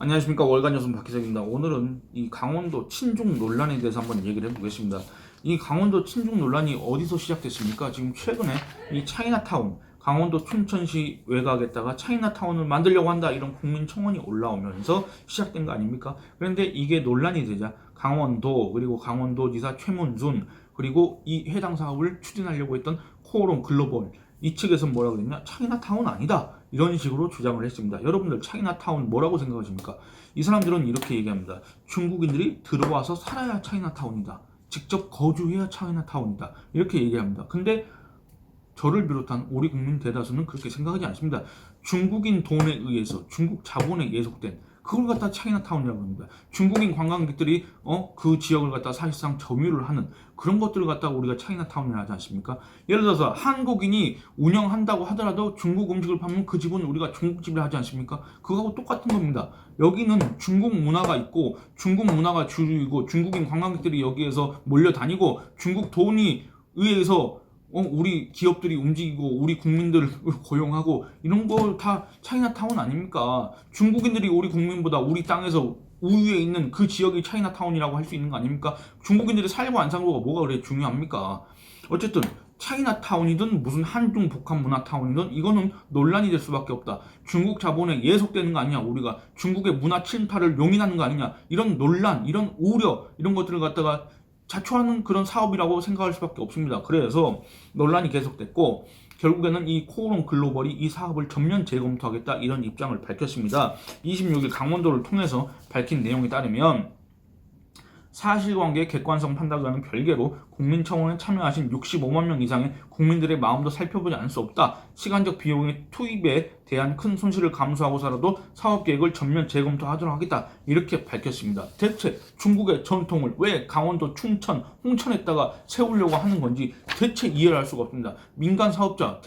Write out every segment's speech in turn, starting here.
안녕하십니까. 월간 여성 박희석입니다. 오늘은 이 강원도 친중 논란에 대해서 한번 얘기를 해보겠습니다. 이 강원도 친중 논란이 어디서 시작됐습니까? 지금 최근에 이 차이나타운, 강원도 춘천시 외곽에다가 차이나타운을 만들려고 한다, 이런 국민청원이 올라오면서 시작된 거 아닙니까? 그런데 이게 논란이 되자 강원도, 그리고 강원도지사 최문순, 그리고 이 해당 사업을 추진하려고 했던 코오롱 글로벌, 이 측에서 뭐라 그랬냐? 차이나타운 아니다, 이런 식으로 주장을 했습니다. 여러분들 차이나타운 뭐라고 생각하십니까? 이 사람들은 이렇게 얘기합니다. 중국인들이 들어와서 살아야 차이나타운이다, 직접 거주해야 차이나타운이다, 이렇게 얘기합니다. 근데 저를 비롯한 우리 국민 대다수는 그렇게 생각하지 않습니다. 중국인 돈에 의해서, 중국 자본에 예속된 그걸 갖다 차이나타운이라고 합니다. 중국인 관광객들이 그 지역을 갖다 사실상 점유를 하는 그런 것들을 갖다가 우리가 차이나타운이라 하지 않습니까? 예를 들어서 한국인이 운영한다고 하더라도 중국 음식을 팔면 그 집은 우리가 중국집이라 하지 않습니까? 그거하고 똑같은 겁니다. 여기는 중국 문화가 있고 중국 문화가 주류이고 중국인 관광객들이 여기에서 몰려다니고 중국 돈이 의해서 우리 기업들이 움직이고 우리 국민들을 고용하고 이런 거 다 차이나타운 아닙니까? 중국인들이 우리 국민보다 우리 땅에서 우위에 있는 그 지역이 차이나타운이라고 할 수 있는 거 아닙니까? 중국인들이 살고 안 살고가 뭐가 그래 중요합니까? 어쨌든 차이나타운이든 무슨 한중 복합 문화타운이든 이거는 논란이 될 수밖에 없다. 중국 자본에 예속되는 거 아니냐, 우리가 중국의 문화 침탈을 용인하는 거 아니냐, 이런 논란, 이런 우려, 이런 것들을 갖다가 자초하는 그런 사업이라고 생각할 수밖에 없습니다. 그래서 논란이 계속됐고 결국에는 이 코오롱 글로벌이 이 사업을 전면 재검토하겠다, 이런 입장을 밝혔습니다. 26일 강원도를 통해서 밝힌 내용에 따르면 사실관계 객관성 판단과는 별개로 국민청원에 참여하신 65만 명 이상의 국민들의 마음도 살펴보지 않을 수 없다. 시간적 비용의 투입에 대한 큰 손실을 감수하고서라도 사업계획을 전면 재검토하도록 하겠다, 이렇게 밝혔습니다. 대체 중국의 전통을 왜 강원도 춘천, 홍천에다가 세우려고 하는 건지 대체 이해를 할 수가 없습니다. 민간 사업자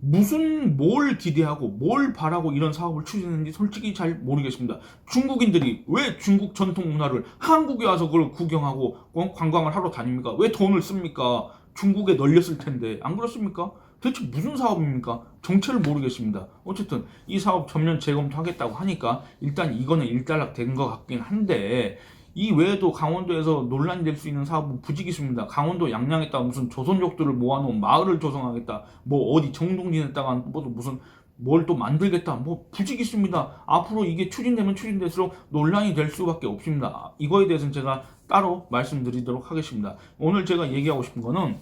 무슨 뭘 기대하고 뭘 바라고 이런 사업을 추진했는지 솔직히 잘 모르겠습니다. 중국인들이 왜 중국 전통 문화를 한국에 와서 그걸 구경하고 관광을 하러 다닙니까? 왜 돈을 씁니까? 중국에 널렸을 텐데, 안 그렇습니까? 대체 무슨 사업입니까? 정체를 모르겠습니다. 어쨌든 이 사업 전면 재검토하겠다고 하니까 일단 이거는 일단락 된 것 같긴 한데, 이 외에도 강원도에서 논란이 될 수 있는 사업은 부지기수입니다. 강원도 양양에다가 무슨 조선족들을 모아놓은 마을을 조성하겠다, 뭐 어디 정동진에다가 무슨 뭘 또 만들겠다, 뭐 부지기수입니다. 앞으로 이게 추진되면 추진될수록 논란이 될 수밖에 없습니다. 이거에 대해서는 제가 따로 말씀드리도록 하겠습니다. 오늘 제가 얘기하고 싶은 거는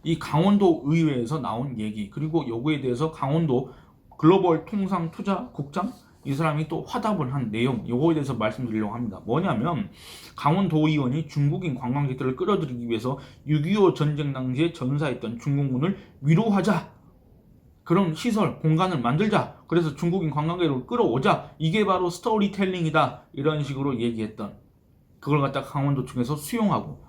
이 강원도 의회에서 나온 얘기, 그리고 요거에 대해서 강원도 글로벌 통상 투자 국장, 이 사람이 또 화답을 한 내용, 요거에 대해서 말씀드리려고 합니다. 뭐냐면 강원도의원이 중국인 관광객들을 끌어들이기 위해서 6.25 전쟁 당시에 전사했던 중국군을 위로하자, 그런 시설, 공간을 만들자, 그래서 중국인 관광객을 끌어오자, 이게 바로 스토리텔링이다, 이런 식으로 얘기했던, 그걸 갖다 강원도 측에서 수용하고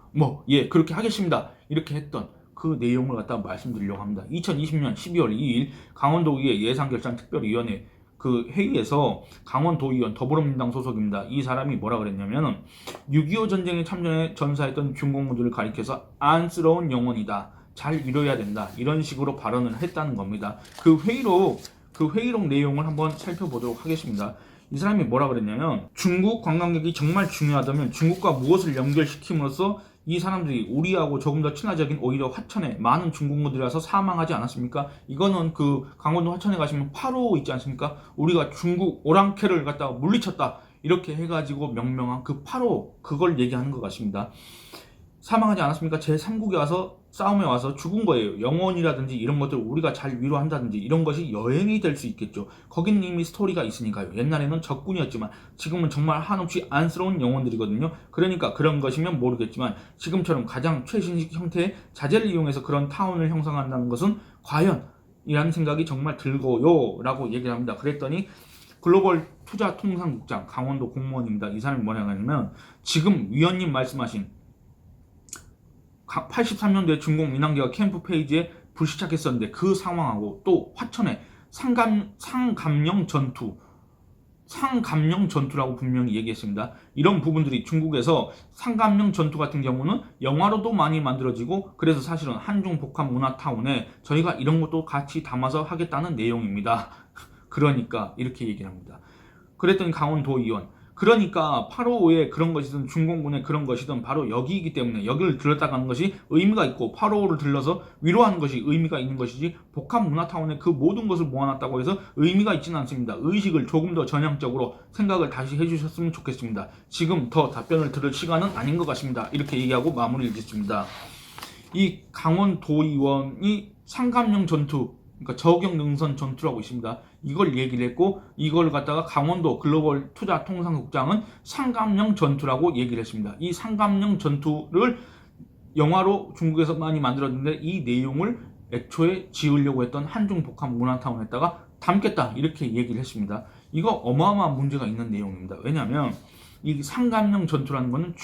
그렇게 하겠습니다, 이렇게 했던 그 내용을 갖다 말씀드리려고 합니다. 2020년 12월 2일 강원도의회 예산결산특별위원회 그 회의에서 강원도의원, 더불어민주당 소속입니다. 이 사람이 뭐라 그랬냐면 6.25 전쟁에 참전해 전사했던 중공군들을 가리켜서 안쓰러운 영혼이다, 잘 이뤄야 된다, 이런 식으로 발언을 했다는 겁니다. 그 회의록 내용을 한번 살펴보도록 하겠습니다. 이 사람이 뭐라 그랬냐면 중국 관광객이 정말 중요하다면 중국과 무엇을 연결시킴으로써 이 사람들이 우리하고 조금 더 친화적인 오히려 화천에 많은 중국군들이 와서 사망하지 않았습니까? 이거는 그 강원도 화천에 가시면 파로 있지 않습니까? 우리가 중국 오랑캐를 갖다가 물리쳤다, 이렇게 해가지고 명명한 그 파로, 그걸 얘기하는 것 같습니다. 사망하지 않았습니까? 제3국에 와서 싸움에 와서 죽은 거예요. 영혼이라든지 이런 것들 우리가 잘 위로한다든지 이런 것이 여행이 될 수 있겠죠. 거기는 이미 스토리가 있으니까요. 옛날에는 적군이었지만 지금은 정말 한없이 안쓰러운 영혼들이거든요. 그러니까 그런 것이면 모르겠지만 지금처럼 가장 최신식 형태의 자재를 이용해서 그런 타운을 형성한다는 것은 과연? 이라는 생각이 정말 들고요, 라고 얘기를 합니다. 그랬더니 글로벌 투자 통상국장 강원도 공무원입니다. 이 사람이 뭐냐고 하면 지금 위원님 말씀하신 83년도에 중국 민항기가 캠프 페이지에 불시착했었는데 그 상황하고 또 화천에 상감령 전투라고 분명히 얘기했습니다. 이런 부분들이 중국에서 상감령 전투 같은 경우는 영화로도 많이 만들어지고, 그래서 사실은 한중 복합 문화타운에 저희가 이런 것도 같이 담아서 하겠다는 내용입니다. 그러니까 이렇게 얘기를 합니다. 그랬더니 강원도의원. 그러니까 8.55에 그런 것이든 중공군의 그런 것이든 바로 여기이기 때문에 여기를 들렀다 가는 것이 의미가 있고 8.55를 들러서 위로하는 것이 의미가 있는 것이지 복합문화타운의 그 모든 것을 모아놨다고 해서 의미가 있지는 않습니다. 의식을 조금 더 전향적으로 생각을 다시 해주셨으면 좋겠습니다. 지금 더 답변을 들을 시간은 아닌 것 같습니다. 이렇게 얘기하고 마무리를 짓습니다. 이 강원도의원이 상감령 전투, 그러니까 저격 능선 전투라고 있습니다. 이걸 얘기를 했고 이걸 갖다가 강원도 글로벌 투자 통상국장은 상감령 전투라고 얘기를 했습니다. 이 상감령 전투를 영화로 중국에서 많이 만들었는데 이 내용을 애초에 지으려고 했던 한중 복합 문화타운에다가 담겠다 이렇게 얘기를 했습니다. 이거 어마어마한 문제가 있는 내용입니다. 왜냐하면 이 상감령 전투라는 것은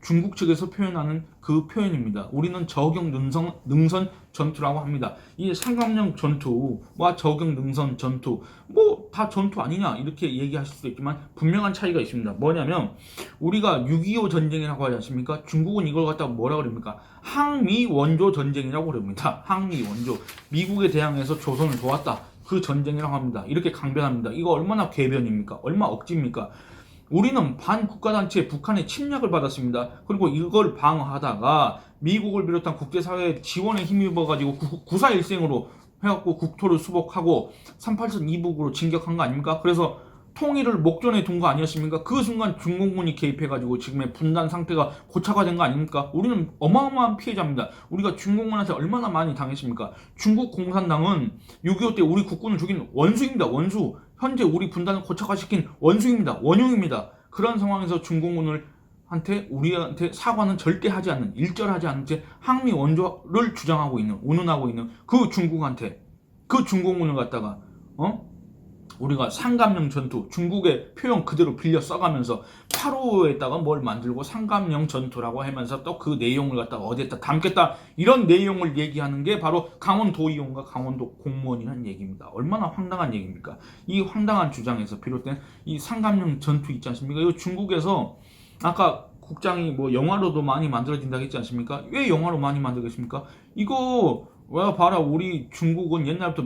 중국 측에서 표현하는 그 표현입니다. 우리는 저격 능선 전투라고 합니다. 이 상감령 전투와 저격 능선 전투 뭐 다 전투 아니냐 이렇게 얘기하실 수도 있지만 분명한 차이가 있습니다. 뭐냐면 우리가 6.25 전쟁이라고 하지 않습니까? 중국은 이걸 갖다가 뭐라 그럽니까? 항미 원조 전쟁이라고 그럽니다. 항미 원조. 미국에 대항해서 조선을 도왔다. 그 전쟁이라고 합니다. 이렇게 강변합니다. 이거 얼마나 궤변입니까? 얼마나 억지입니까? 우리는 반국가단체 북한의 침략을 받았습니다. 그리고 이걸 방어하다가 미국을 비롯한 국제사회의 지원에 힘입어가지고 9.4일생으로 해갖고 국토를 수복하고 3.8선 이북으로 진격한 거 아닙니까? 그래서 통일을 목전에 둔 거 아니었습니까? 그 순간 중공군이 개입해가지고 지금의 분단 상태가 고착화 된 거 아닙니까? 우리는 어마어마한 피해자입니다. 우리가 중공군한테 얼마나 많이 당했습니까? 중국 공산당은 6.25 때 우리 국군을 죽인 원수입니다. 원수. 현재 우리 분단을 고착화시킨 원수입니다. 원흉입니다. 그런 상황에서 우리한테 사과는 절대 하지 않는, 일절하지 않는 채 항미 원조를 주장하고 있는, 운운하고 있는 그 중국한테, 그 중공군을 갖다가 우리가 상감령 전투, 중국의 표현 그대로 빌려 써가면서 8.55에다가 뭘 만들고 상감령 전투라고 하면서 또 그 내용을 갖다가 어디에다 담겠다 이런 내용을 얘기하는 게 바로 강원도의원과 강원도 공무원이라는 얘기입니다. 얼마나 황당한 얘기입니까? 이 황당한 주장에서 비롯된 이 상감령 전투 있지 않습니까? 이거 중국에서 아까 국장이 뭐 영화로도 많이 만들어진다고 했지 않습니까? 왜 영화로 많이 만들겠습니까? 이거 와 봐라 우리 중국은 옛날부터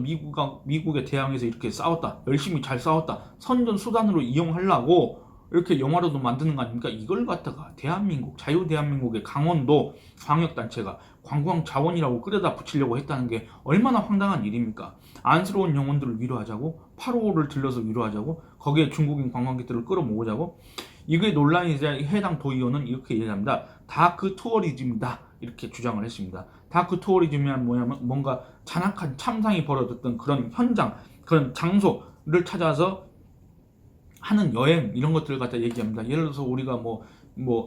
미국에 대항해서 이렇게 싸웠다 열심히 잘 싸웠다 선전수단으로 이용하려고 이렇게 영화로도 만드는 거 아닙니까? 이걸 갖다가 대한민국 자유대한민국의 강원도 광역단체가 관광자원이라고 끌어다 붙이려고 했다는 게 얼마나 황당한 일입니까? 안쓰러운 영혼들을 위로하자고 8.55를 들러서 위로하자고 거기에 중국인 관광객들을 끌어모으자고 이게 논란이 되자 해당 도의원은 이렇게 얘기합니다. 다크 투어리즘이다 이렇게 주장을 했습니다. 다크 투어리즘이란 뭐냐면 뭔가 잔악한 참상이 벌어졌던 그런 현장, 그런 장소를 찾아서 하는 여행 이런 것들을 갖다 얘기합니다. 예를 들어서 우리가 뭐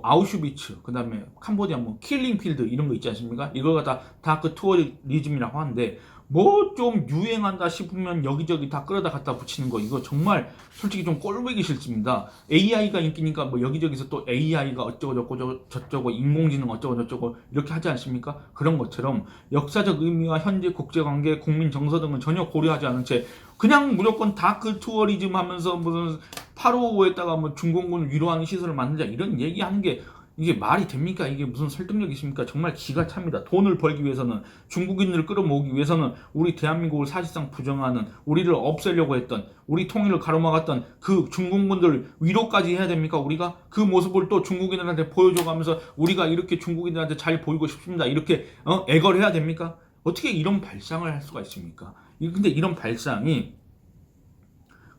아우슈비츠, 그 다음에 캄보디아 뭐 킬링필드 이런 거 있지 않습니까? 이걸 갖다 다크 투어리즘이라고 하는데 뭐 좀 유행한다 싶으면 여기저기 다 끌어다 갖다 붙이는 거 이거 정말 솔직히 좀 꼴보기 싫습니다. AI가 인기니까 뭐 여기저기서 또 AI가 어쩌고 저쩌고 인공지능 어쩌고 저쩌고 이렇게 하지 않습니까? 그런 것처럼 역사적 의미와 현재 국제관계, 국민 정서 등은 전혀 고려하지 않은 채 그냥 무조건 다크 투어리즘 하면서 무슨 8.55에다가 뭐 중공군을 위로하는 시설을 만들자 이런 얘기하는 게 이게 말이 됩니까? 이게 무슨 설득력이 있습니까? 정말 기가 찹니다. 돈을 벌기 위해서는 중국인들을 끌어모으기 위해서는 우리 대한민국을 사실상 부정하는 우리를 없애려고 했던 우리 통일을 가로막았던 그 중공군들 위로까지 해야 됩니까? 우리가 그 모습을 또 중국인들한테 보여줘가면서 우리가 이렇게 중국인들한테 잘 보이고 싶습니다. 이렇게 애걸해야 됩니까? 어떻게 이런 발상을 할 수가 있습니까? 근데 이런 발상이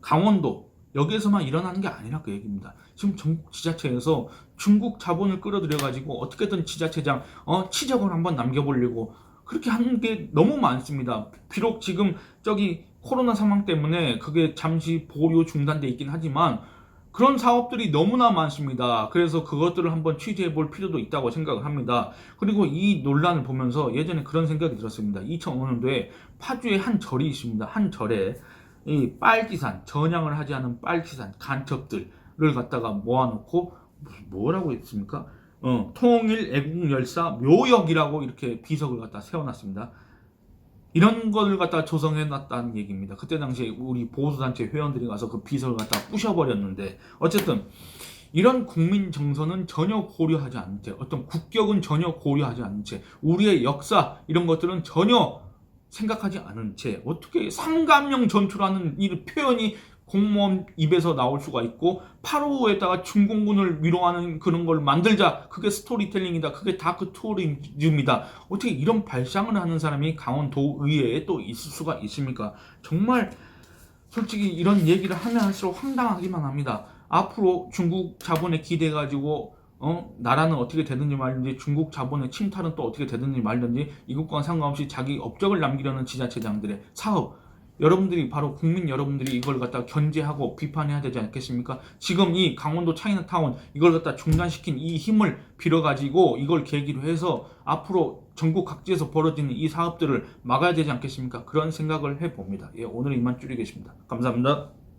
강원도 여기에서만 일어나는 게 아니라 그 얘기입니다. 지금 전국 지자체에서 중국 자본을 끌어들여가지고 어떻게든 지자체장 치적을 한번 남겨보려고 그렇게 하는 게 너무 많습니다. 비록 지금 저기 코로나 상황 때문에 그게 잠시 보류 중단돼 있긴 하지만 그런 사업들이 너무나 많습니다. 그래서 그것들을 한번 취재해 볼 필요도 있다고 생각을 합니다. 그리고 이 논란을 보면서 예전에 그런 생각이 들었습니다. 2005년도에 파주에 한 절이 있습니다. 한 절에 이 빨치산, 전향을 하지 않은 빨치산 간첩들을 갖다가 모아놓고 뭐라고 했습니까? 통일 애국열사 묘역이라고 이렇게 비석을 갖다 세워놨습니다. 이런 거를 갖다 조성해놨다는 얘기입니다. 그때 당시에 우리 보수단체 회원들이 가서 그 비석을 갖다 부셔버렸는데 어쨌든 이런 국민 정서는 전혀 고려하지 않은 채 어떤 국격은 전혀 고려하지 않은 채 우리의 역사 이런 것들은 전혀 생각하지 않은 채 어떻게 상감령 전투라는 이 표현이 공무원 입에서 나올 수가 있고 8호에다가 중공군을 위로하는 그런 걸 만들자. 그게 스토리텔링이다. 그게 다크 투어리즘이다. 어떻게 이런 발상을 하는 사람이 강원도 의회에 또 있을 수가 있습니까? 정말 솔직히 이런 얘기를 하면 할수록 황당하기만 합니다. 앞으로 중국 자본에 기대가지고 나라는 어떻게 되든지 말든지 중국 자본의 침탈은 또 어떻게 되든지 말든지 이것과 상관없이 자기 업적을 남기려는 지자체장들의 사업, 여러분들이 바로 국민 여러분들이 이걸 갖다 견제하고 비판해야 되지 않겠습니까? 지금 이 강원도 차이나타운 이걸 갖다 중단시킨 이 힘을 빌어가지고 이걸 계기로 해서 앞으로 전국 각지에서 벌어지는 이 사업들을 막아야 되지 않겠습니까? 그런 생각을 해봅니다. 예, 오늘 이만 줄이겠습니다. 감사합니다.